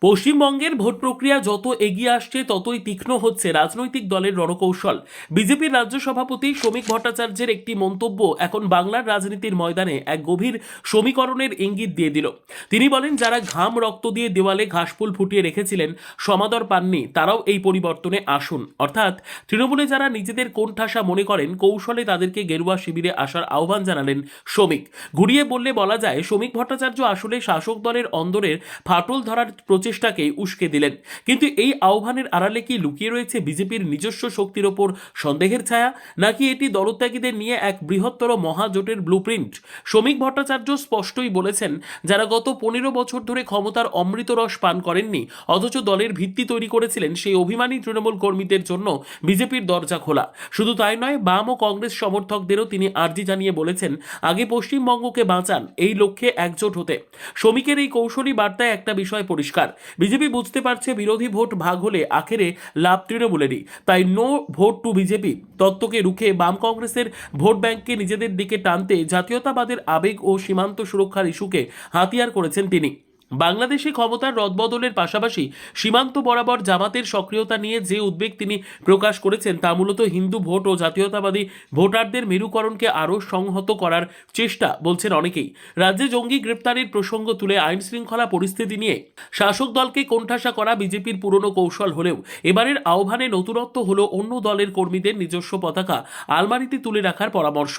পশ্চিমবঙ্গের ভোট প্রক্রিয়া যত এগিয়ে আসছে ততই তীক্ষ্ণ হচ্ছে রাজনৈতিক দলের রণকৌশল। বিজেপির রাজ্য সভাপতি শ্রমিক ভট্টাচার্যের একটি মন্তব্য এখন বাংলার রাজনীতির ময়দানে এক গভীর সমীকরণের ইঙ্গিত দিয়ে দিল। তিনি বলেন, যারা ঘাম রক্ত দিয়ে দেওয়ালে ঘাসফুল ফুটিয়ে রেখেছিলেন, সমাদর পাননি, তারাও এই পরিবর্তনে আসুন। অর্থাৎ তৃণমূলে যারা নিজেদের কোণঠাসা মনে করেন, কৌশলে তাদেরকে গেরুয়া শিবিরে আসার আহ্বান জানালেন শ্রমিক। ঘুরিয়ে বললে বলা যায়, শ্রমিক ভট্টাচার্য আসলে শাসক দলের অন্দরের ফাটল ধরার প্রচেষ্টাকে উস্কে দিলেন। কিন্তু এই আহ্বানের আড়ালে কি লুকিয়ে রয়েছে বিজেপির নিজস্ব শক্তির ওপর সন্দেহের ছায়া, নাকি এটি দলত্যাগীদের নিয়ে এক বৃহত্তর মহাজোটের ব্লুপ্রিন্ট? শ্রমিক ভট্টাচার্য স্পষ্টই বলেছেন, যারা গত 15 বছর ধরে ক্ষমতার অমৃত রস পান করেননি, অথচ দলের ভিত্তি তৈরি করেছিলেন, সেই অভিমানী তৃণমূল কর্মীদের জন্য বিজেপির দরজা খোলা। শুধু তাই নয়, বাম ও কংগ্রেস সমর্থকদেরও তিনি আর্জি জানিয়ে বলেছেন, আগে পশ্চিমবঙ্গকে বাঁচান, এই লক্ষ্যে একজোট হতে। শ্রমিকের এই কৌশলী বার্তায় একটা বিষয় পরিষ্কার, বিজেপি বুঝতে পারছে বিরোধী ভোট ভাগ হলে আখেরে লাভ তৃণমূলেরই। তাই নো ভোট টু বিজেপি তত্ত্বকে রুখে বাম কংগ্রেসের ভোট ব্যাংককে নিজেদের দিকে টানতে জাতীয়তাবাদের আবেগ ও সীমান্ত সুরক্ষার ইস্যুকে হাতিয়ার করেছেন তিনি। বাংলাদেশে ক্ষমতার রদবদলের পাশাপাশি সীমান্ত বরাবর জামাতের সক্রিয়তা নিয়ে যে উদ্বেগ তিনি প্রকাশ করেছেন, তা মূলত হিন্দু ভোট ও জাতীয়তাবাদী ভোটারদের মেরুকরণকে আরও সংহত করার চেষ্টা বলছেন অনেকেই। রাজ্যে জঙ্গি গ্রেপ্তারের প্রসঙ্গ তুলে আইন শৃঙ্খলা পরিস্থিতি নিয়ে শাসক দলকে কোণঠাসা করা বিজেপির পুরনো কৌশল হলেও এবারের আহ্বানে নতুনত্ব হলো অন্য দলের কর্মীদের নিজস্ব পতাকা আলমারিতে তুলে রাখার পরামর্শ।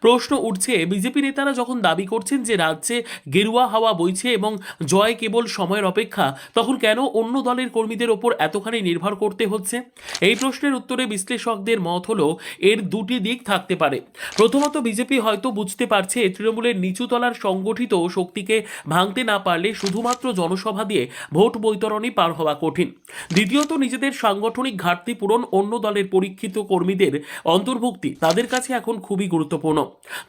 প্রশ্ন উঠছে, বিজেপি নেতারা যখন দাবি করছেন যে রাজ্যে গেরুয়া হাওয়া বইছে এবং জয় কেবল সময়ের অপেক্ষা, তখন কেন অন্য দলের কর্মীদের ওপর এতখানি নির্ভর করতে হচ্ছে? এই প্রশ্নের উত্তরে বিশ্লেষকদের মত হলো, এর দুটি দিক থাকতে পারে। প্রথমত, বিজেপি হয়তো বুঝতে পারছে তৃণমূলের নিচুতলার সংগঠিত শক্তিকে ভাঙতে না পারলে শুধুমাত্র জনসভা দিয়ে ভোট বৈতরণী পার হওয়া কঠিন। দ্বিতীয়ত, নিজেদের সাংগঠনিক ঘাটতি পূরণ, অন্য দলের পরীক্ষিত কর্মীদের অন্তর্ভুক্তি তাদের কাছে এখন খুবই গুরুত্বপূর্ণ।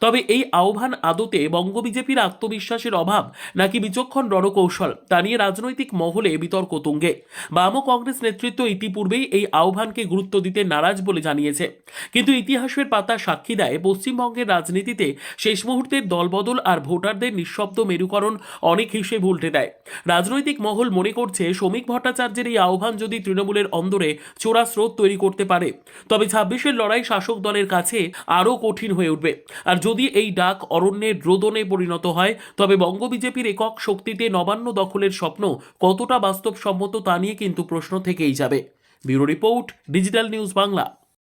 তবে এই আহ্বান আদতে বঙ্গ বিজেপির আত্মবিশ্বাসের অভাব নাকি বিচক্ষণ রণকৌশল, তা নিয়ে রাজনৈতিক মহলে বিতর্ক তুঙ্গে। বাম ও কংগ্রেস নেতৃত্ব ইতিপূর্বেই এই আহ্বানকে গুরুত্ব দিতে নারাজ বলে জানিয়েছে। কিন্তু ইতিহাসের পাতা সাক্ষী দেয়, পশ্চিমবঙ্গের রাজনীতিতে শেষ মুহূর্তের দলবদল আর ভোটারদের নিঃশব্দ মেরুকরণ অনেক হিসেব উল্টে দেয়। রাজনৈতিক মহল মনে করছে, শ্রমিক ভট্টাচার্যের এই আহ্বান যদি তৃণমূলের অন্দরে চোরা স্রোত তৈরি করতে পারে, তবে 26-এর লড়াই শাসক দলের কাছে আরও কঠিন হয়ে উঠবে। আর যদি এই ডাক অরণ্যের রোদনে পরিণত হয়, তবে বঙ্গ বিজেপির একক শক্তিতে নবান্ন দখলের স্বপ্ন কতটা বাস্তবসম্মত তা নিয়ে কিন্তু প্রশ্ন থেকেই যাবে। Bureau report, digital news Bangla.